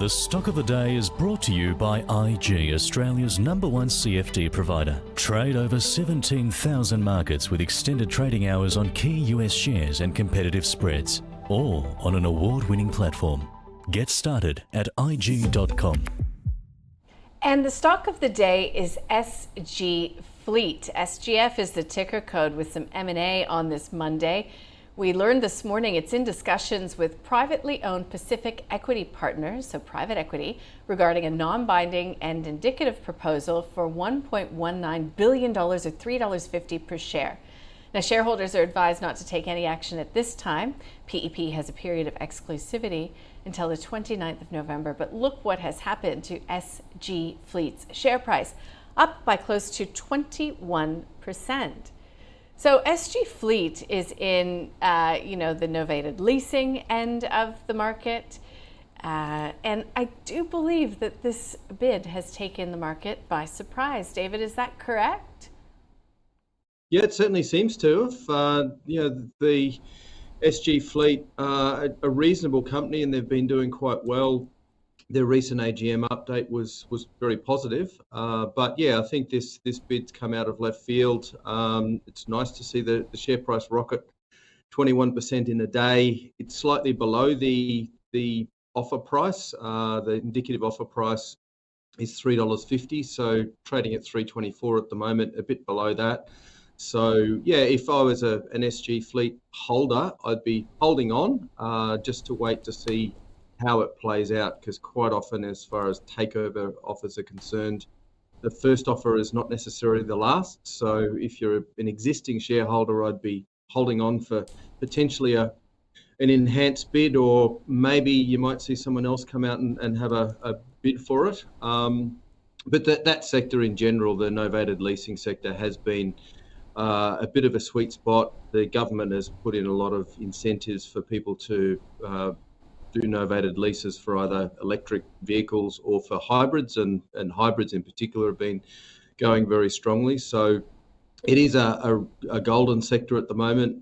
The stock of the day is brought to you by IG, Australia's #1 CFD provider. Trade over 17,000 markets with extended trading hours on key US shares and competitive spreads, all on an award-winning platform. Get started at IG.com. And the stock of the day is SG Fleet. SGF is the ticker code with some M&A on this Monday. We learned this morning it's in discussions with privately owned Pacific Equity Partners, so private equity, regarding a non-binding and indicative proposal for $1.19 billion or $3.50 per share. Now, shareholders are advised not to take any action at this time. PEP has a period of exclusivity until the 29th of November, but look what has happened to SG Fleet's share price, up by close to 21%. So SG Fleet is in, the novated leasing end of the market. And I do believe that this bid has taken the market by surprise. David, is that correct? Yeah, it certainly seems to have. The SG Fleet are a reasonable company, and they've been doing quite well. Their recent AGM update was very positive, but yeah, I think this bid's come out of left field. It's nice to see the share price rocket 21% in a day. It's slightly below the offer price. The indicative offer price is $3.50, so trading at $3.24 at the moment, a bit below that. So yeah, if I was an SG Fleet holder, I'd be holding on just to wait to see how it plays out, because quite often, as far as takeover offers are concerned, the first offer is not necessarily the last. So if you're an existing shareholder, I'd be holding on for potentially an enhanced bid, or maybe you might see someone else come out and have a bid for it. But that sector in general, the novated leasing sector, has been a bit of a sweet spot. The government has put in a lot of incentives for people to do novated leases for either electric vehicles or for hybrids, and hybrids in particular have been going very strongly. So it is a golden sector at the moment.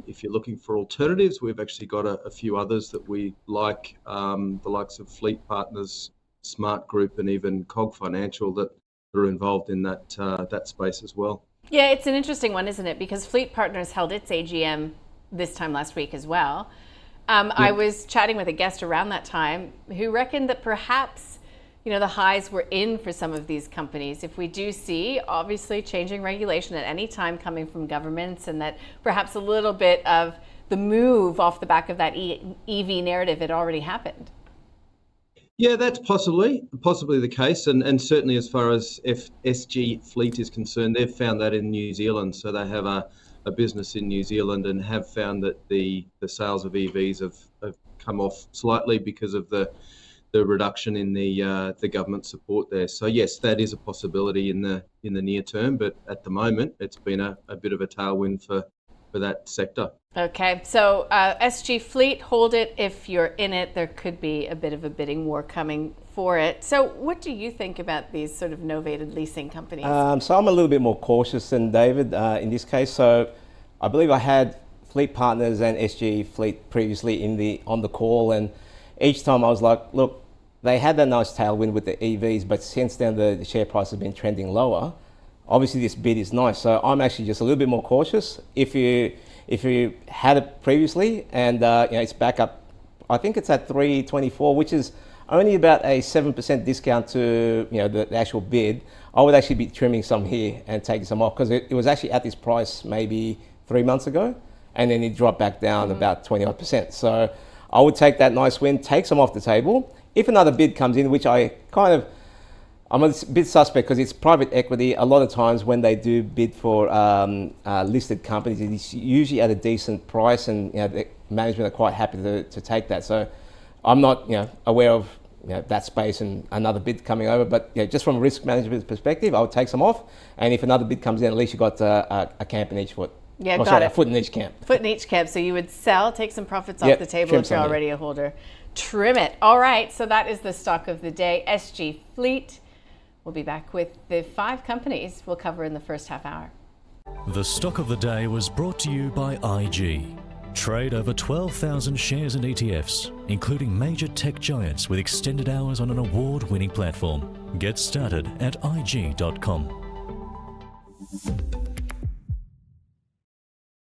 If you're looking for alternatives, we've actually got a few others that we like, the likes of Fleet Partners, Smart Group, and even Cog Financial that are involved in that space as well. Yeah, it's an interesting one, isn't it? Because Fleet Partners held its AGM this time last week as well. I was chatting with a guest around that time who reckoned that perhaps, the highs were in for some of these companies. If we do see, obviously, changing regulation at any time coming from governments, and that perhaps a little bit of the move off the back of that EV narrative had already happened. Yeah, that's possibly the case, and certainly as far as SG Fleet is concerned, they've found that in New Zealand. So they have a business in New Zealand, and have found that the sales of EVs have come off slightly because of the reduction in the government support there. So yes, that is a possibility in the near term, but at the moment it's been a bit of a tailwind for that sector. Okay, so SG Fleet, hold it if you're in it. There could be a bit of a bidding war coming for it. So what do you think about these sort of novated leasing companies? So I'm a little bit more cautious than David in this case. So I believe I had Fleet Partners and SG Fleet previously on the call, and each time I was like, look, they had that nice tailwind with the EVs, but since then the share price has been trending lower. Obviously this bid is nice, so I'm actually just a little bit more cautious. If you had it previously and it's back up, I think it's at $3.24, which is only about a 7% discount to the actual bid. I would actually be trimming some here and taking some off, because it was actually at this price maybe 3 months ago, and then it dropped back down about 20%. So I would take that nice win, take some off the table. If another bid comes in, which I'm a bit suspect, because it's private equity. A lot of times when they do bid for listed companies, it's usually at a decent price, and the management are quite happy to take that. So I'm not aware of that space and another bid coming over, but just from a risk management perspective, I would take some off. And if another bid comes in, at least you got a camp in each foot. Yeah, got it. A foot in each camp. Foot in each camp. So you would sell, take some profits off the table if you're already a holder. Trim it. All right. So that is the stock of the day, SG Fleet. We'll be back with the 5 companies we'll cover in the first half hour. The stock of the day was brought to you by IG. Trade over 12,000 shares and ETFs, including major tech giants with extended hours on an award-winning platform. Get started at ig.com.